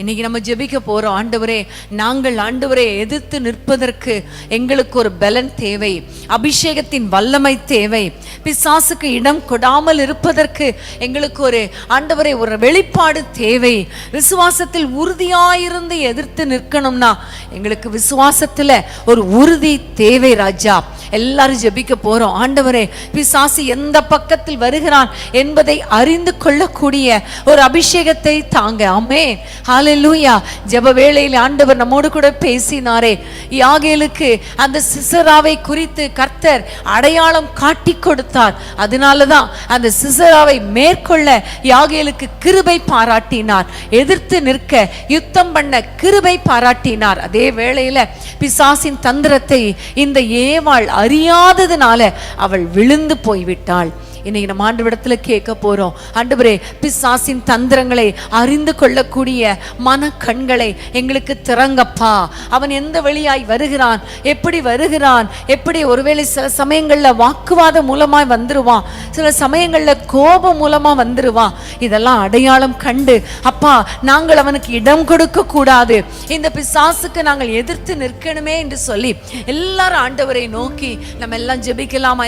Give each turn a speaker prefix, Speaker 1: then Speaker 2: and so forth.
Speaker 1: இன்னைக்கு நம்ம ஜெபிக்க போறோம். ஆண்டவரே, நாங்கள் ஆண்டவரே எதிர்த்து நிற்பதற்கு எங்களுக்கு ஒரு பலன் தேவை, அபிஷேகத்தின் வல்லமை தேவை. பிசாசுக்கு இடம் கொடாமல் இருப்பதற்கு எங்களுக்கு ஒரு ஆண்டவரே ஒரு வெளிப்பாடு தேவை. விசுவாசத்தில் உறுதியாயிருந்து எதிர்த்து நிற்கணும்னா எங்களுக்கு விசுவாசத்துல ஒரு உறுதி தேவை ராஜா. எல்லாரும் ஜெபிக்க போறோம். ஆண்டவரே, பிசாசு எந்த பக்கத்தில் வருகிறான் என்பதை அறிந்து கொள்ளக்கூடிய ஒரு அபிஷேகத்தை தாங்க. ஆமென், ஹல்லேலூயா. ஜெப வேளையில் ஆண்டவர் நம்மோடு கூட பேசினாரே. யாகேலுக்கு அந்த சிசராவை குறித்து கர்த்தர் அடையாளம் காட்டி கொடுத்தார். அதனாலதான் அந்த சிசராவை மேற்கொள்ள யாகேலுக்கு கிருபை பாராட்டினார். எதிர்த்து நிற்க யுத்தம் பண்ண கிருபை பாராட்டினார். அதே வேளையில பிசாசின் தந்திரத்தை இந்த ஏவாள் அறியாததுனால அவள் விழுந்து போய்விட்டாள். இன்னைக்கு நம்ம ஆண்டவரிடத்துல கேட்க போறோம். ஆண்டவரே, பிசாசின் தந்திரங்களை அறிந்து கொள்ளக்கூடிய மன கண்களை எங்களுக்கு திறங்கப்பா. அவன் எந்த வழியாய் வருகிறான், எப்படி வருகிறான், எப்படி ஒருவேளை சில சமயங்கள்ல வாக்குவாதம் மூலமாய் வந்துருவான், சில சமயங்கள்ல கோபம் மூலமா வந்துருவான். இதெல்லாம் அடையாளம் கண்டு அப்பா நாங்கள் அவனுக்கு இடம் கொடுக்க கூடாது, இந்த பிசாசுக்கு நாங்கள் எதிர்த்து நிற்கணுமே என்று சொல்லி எல்லாரும் ஆண்டவரை நோக்கி நம்ம எல்லாம் ஜெபிக்கலாமா?